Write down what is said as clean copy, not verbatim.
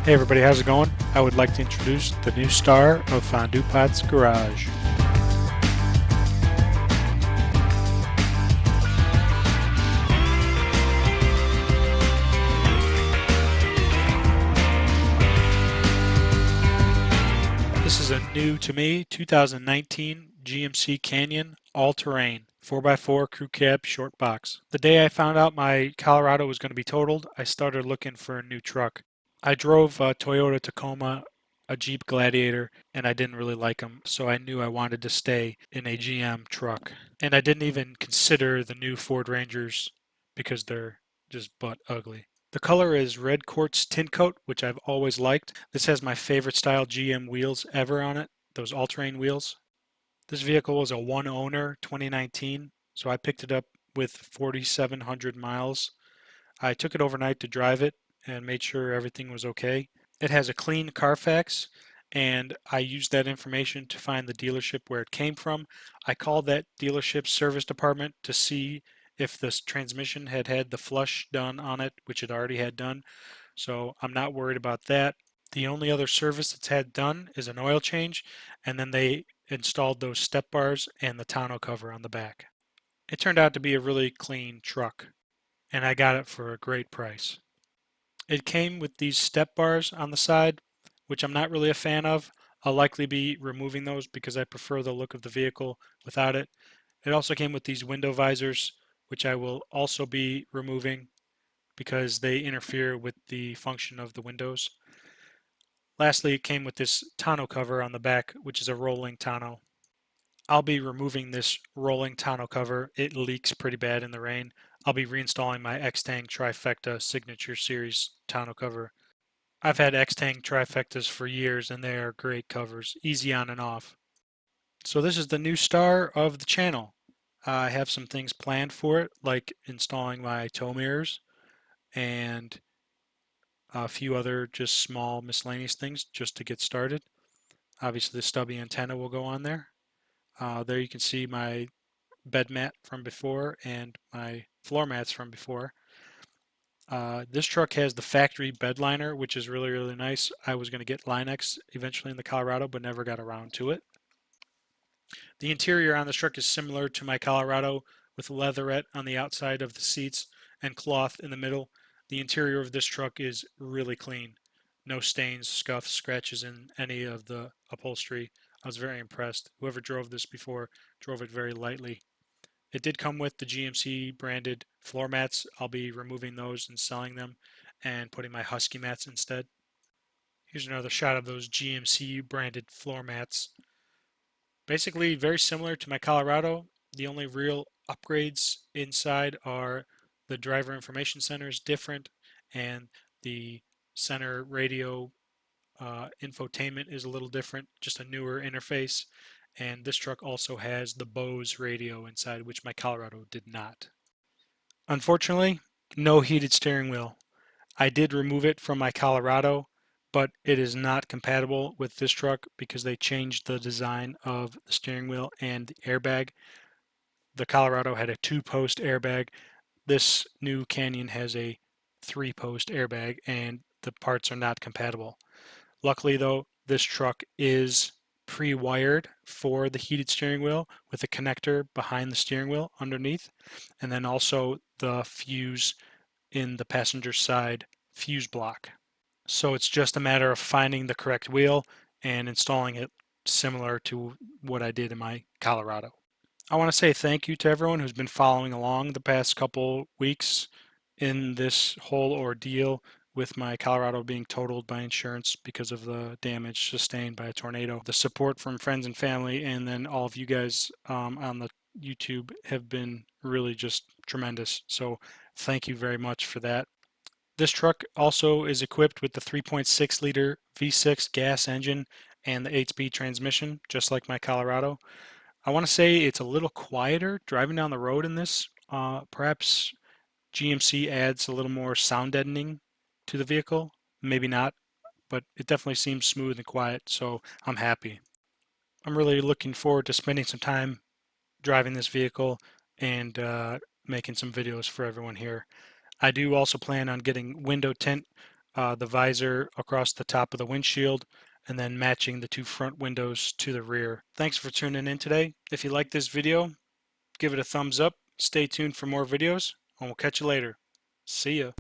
Hey everybody, how's it going? I would like to introduce the new star of Fondupot's Garage. This is a new to me 2019 GMC Canyon all-terrain 4x4 crew cab short box. The day I found out my Colorado was going to be totaled, I started looking for a new truck. I drove a Toyota Tacoma, a Jeep Gladiator, and I didn't really like them, so I knew I wanted to stay in a GM truck. And I didn't even consider the new Ford Rangers because they're just butt ugly. The color is red quartz tint coat, which I've always liked. This has my favorite style GM wheels ever on it, those all-terrain wheels. This vehicle was a one owner 2019, so I picked it up with 4,700 miles. I took it overnight to drive it and made sure everything was okay. It has a clean Carfax, and I used that information to find the dealership where it came from. I called that dealership's service department to see if the transmission had had the flush done on it, which it already had done. So I'm not worried about that. The only other service it's had done is an oil change, and then they installed those step bars and the tonneau cover on the back. It turned out to be a really clean truck, and I got it for a great price. It came with these step bars on the side, which I'm not really a fan of. I'll likely be removing those because I prefer the look of the vehicle without it. It also came with these window visors, which I will also be removing because they interfere with the function of the windows. Lastly, it came with this tonneau cover on the back, which is a rolling tonneau. I'll be removing this rolling tonneau cover. It leaks pretty bad in the rain. I'll be reinstalling my X-Tang Trifecta Signature Series tonneau cover. I've had X-Tang Trifectas for years and they are great covers, easy on and off. So this is the new star of the channel. I have some things planned for it, like installing my tow mirrors and a few other just small miscellaneous things just to get started. Obviously the stubby antenna will go on there. There you can see my bed mat from before and my floor mats from before. This truck has the factory bed liner, which is really, really nice. I was going to get Line-X eventually in the Colorado, but never got around to it. The interior on this truck is similar to my Colorado with leatherette on the outside of the seats and cloth in the middle. The interior of this truck is really clean. No stains, scuffs, scratches in any of the upholstery. I was very impressed. Whoever drove this before drove it very lightly. It did come with the GMC branded floor mats. I'll be removing those and selling them and putting my Husky mats instead. Here's another shot of those GMC branded floor mats. Basically very similar to my Colorado. The only real upgrades inside are the driver information center is different and the center radio infotainment is a little different, just a newer interface. And this truck also has the Bose radio inside, which my Colorado did not. Unfortunately, no heated steering wheel. I did remove it from my Colorado, but it is not compatible with this truck because they changed the design of the steering wheel and the airbag. The Colorado had a two-post airbag. This new Canyon has a three-post airbag, and the parts are not compatible. Luckily, though, this truck is pre-wired for the heated steering wheel with a connector behind the steering wheel underneath, and then also the fuse in the passenger side fuse block. So it's just a matter of finding the correct wheel and installing it similar to what I did in my Colorado. I want to say thank you to everyone who's been following along the past couple weeks in this whole ordeal with my Colorado being totaled by insurance because of the damage sustained by a tornado. The support from friends and family and then all of you guys on the YouTube have been really just tremendous. So thank you very much for that. This truck also is equipped with the 3.6 liter V6 gas engine and the 8-speed transmission, just like my Colorado. I want to say it's a little quieter driving down the road in this. Perhaps GMC adds a little more sound deadening to the vehicle. Maybe not, but it definitely seems smooth and quiet, so I'm happy. I'm really looking forward to spending some time driving this vehicle and making some videos for everyone here. I do also plan on getting window tint the visor across the top of the windshield, and then matching the two front windows to the rear. Thanks for tuning in today. If you like this video, give it a thumbs up. Stay tuned for more videos, and we'll catch you later. See ya.